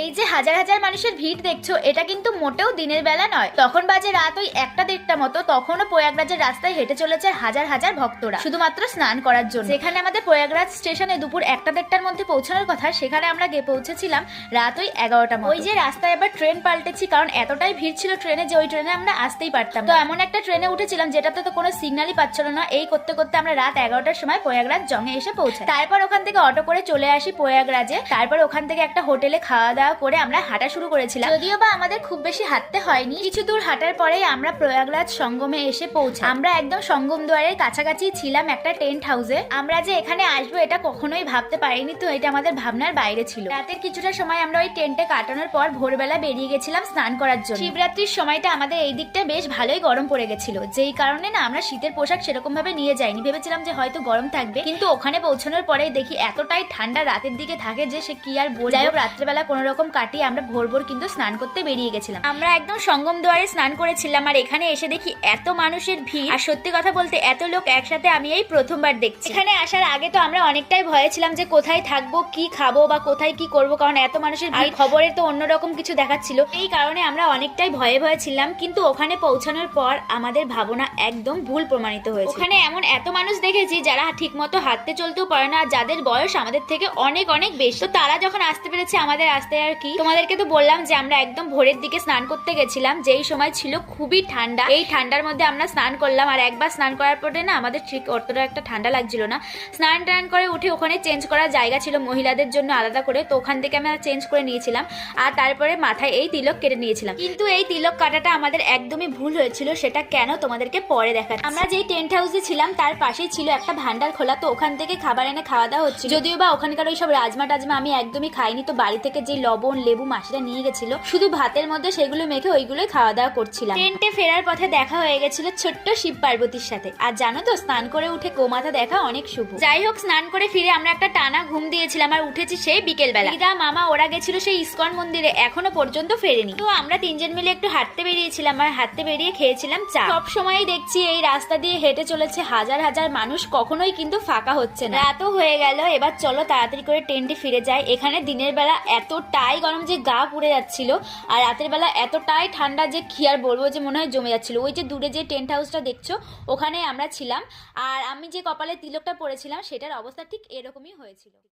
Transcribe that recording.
এই যে হাজার হাজার মানুষের ভিড় দেখছো, এটা কিন্তু মোটেও দিনের বেলা নয়। তখন বাজে রাত ওই 1টা-1:30 মতো। তখনও প্রয়াগরাজের রাস্তায় হেঁটে চলেছে হাজার হাজার ভক্তরা শুধুমাত্র স্নান করার জন্য। যেখানে আমাদের প্রয়াগরাজ স্টেশনে দুপুর 1টা-1:30টার মধ্যে পৌঁছানোর কথা, সেখানে আমরা গিয়ে পৌঁছেছিলাম রাত ওই 11টা মতো। ওই যে রাস্তায় এবার ট্রেন পাল্টেছি, কারণ এতটাই ভিড় ছিল ট্রেনে যে ওই ট্রেনে আমরা আসতেই পারতাম। তো এমন একটা ট্রেনে উঠেছিলাম যেটাতে তো কোনো সিগন্যালই পাচ্ছিল না। এই করতে করতে আমরা রাত 11টার সময় প্রয়াগরাজ জংয়ে এসে পৌঁছাই। তারপর ওখান থেকে অটো করে চলে আসি প্রয়াগরাজে। তারপর ওখান থেকে একটা হোটেলে খাওয়া দাওয়া করে আমরা হাঁটা শুরু করেছিলাম। যদিও বা আমাদের খুব বেশি হাঁটতে হয়নি, কিছু দূর হাঁটার পরেই আমরা প্রয়াগরাজ সঙ্গমে এসে পৌঁছাই। আমরা একদম সঙ্গম দুয়ারের কাছাকাছি ছিলাম একটা টেন্ট হাউসে। আমরা যে এখানে আসবো এটা কখনোই ভাবতে পারিনি, তো এটা আমাদের ভাবনার বাইরে ছিল। রাতের কিছুটা সময় আমরা ওই টেন্টে কাটানোর পর ভোরবেলা বেরিয়ে গেছিলাম স্নান করার জন্য। শিবরাত্রির সময়টা আমাদের এই দিকটা বেশ ভালোই গরম পড়ে গেছিল, যেই কারণে না আমরা শীতের পোশাক সেরকম ভাবে নিয়ে যাইনি। ভেবেছিলাম যে হয়তো গরম থাকবে, কিন্তু ওখানে পৌঁছানোর পরেই দেখি এতটাই ঠান্ডা রাতের দিকে থাকে যে সে কি আর বোঝায়। রাত্রেবেলা কোনো রকম কাটিয়ে আমরা ভোর ভোর কিন্তু স্নান করতে বেরিয়ে গেছিলাম। আমরা একদম সঙ্গম দুয়ারে স্নান করেছিলাম, আর এখানে এসে দেখি এত মানুষের ভিড়। আর সত্যি কথা বলতে এত লোক একসাথে আমি এই প্রথমবার দেখছি। এখানে আসার আগে তো আমরা অনেকটাই ভয়ে ছিলাম যে কোথায় থাকবো, কি খাবো বা কোথায় কি করবো, কারণ এত মানুষের ভিড়। খবরে তো অন্যরকম কিছু দেখাচ্ছিল, এই কারণে আমরা অনেকটাই ভয়ে ভয়ে ছিলাম। কিন্তু ওখানে পৌঁছানোর পর আমাদের ভাবনা একদম ভুল প্রমাণিত হয়েছে। ওখানে এমন এত মানুষ দেখেছি যারা ঠিক মতো হাঁটতে চলতেও পারে না, যাদের বয়স আমাদের থেকে অনেক অনেক বেশি। তো তারা যখন আসতে পেরেছে আমাদের আসতে আর কি। তোমাদেরকে তো বললাম যে আমরা একদম ভোরের দিকে স্নান করতে গেছিলাম, যেই সময় ছিল খুবই ঠান্ডা। এই ঠান্ডার মধ্যে আমরা স্নান করলাম, আর একবার স্নান করার পরে না আমাদের ঠিক অতটা একটা ঠান্ডা লাগছিল না। স্নান টান করে উঠে ওখানে চেঞ্জ করার জায়গা ছিল মহিলাদের জন্য আলাদা করে, তো ওখান থেকে আমরা চেঞ্জ করে নিয়েছিলাম। আর তারপরে মাথায় এই তিলক কেটে নিয়েছিলাম। কিন্তু এই তিলক কাটাটা আমাদের একদমই ভুল হয়েছিল, সেটা কেন তোমাদেরকে পরে দেখাচ্ছি। আমরা যেই টেন্ট হাউসে ছিলাম তার পাশেই ছিল একটা ভান্ডার খোলা, তো ওখান থেকে খাবার এনে খাওয়া দাওয়া হচ্ছিল। যদিও বা ওখানকার ওই সব রাজমা টাজমা আমি একদমই খাইনি, তো বাড়ি থেকে যে লবণ লেবু মাসিরা নিয়ে গেছিল শুধু ভাতের মধ্যে সেগুলো মেখে ওইগুলোই খাওয়া দাওয়া করছিলাম। টেন্টে ফেরার পথে দেখা হয়ে গেছিল ছোট্ট শিব পার্বতীর সাথে। আর জানো তো, স্নান করে উঠে গোমাতা দেখা অনেক শুভ। যাই হোক, স্নান করে ফিরে আমরা একটা টানা ঘুম দিয়েছিলাম, আর উঠেছি সেই বিকেল বেলা। দিদা মামা ওরা গেছিল সেই ইসকন মন্দিরে, এখনো পর্যন্ত ফেরেনি। তো আমরা তিনজন মিলে একটু হাঁটতে বেরিয়েছিলাম, আর হাঁটতে বেরিয়ে খেয়েছিলাম চা। সব সময়ই দেখছি এই রাস্তা দিয়ে হেঁটে চলেছে হাজার হাজার মানুষ, কখনোই কিন্তু ফাঁকা হচ্ছে না। রাতও হয়ে গেল, এবার চলো তাড়াতাড়ি করে টেন্টে ফিরে যাই। এখানে দিনের বেলা এতটাই গরম যে গা পুড়ে যাচ্ছিল, আর রাতের বেলা এতটাই ঠান্ডা যে কি আর বলবো, যে মনে হয় জমে যাচ্ছিল। ওই যে দূরে যে টেন্ট হাউসটা দেখছো ওখানে আমরা ছিলাম, আর আমি যে কপালে তিলকটা পরেছিলাম সেটার অবস্থা ঠিক এরকমই হয়েছিল।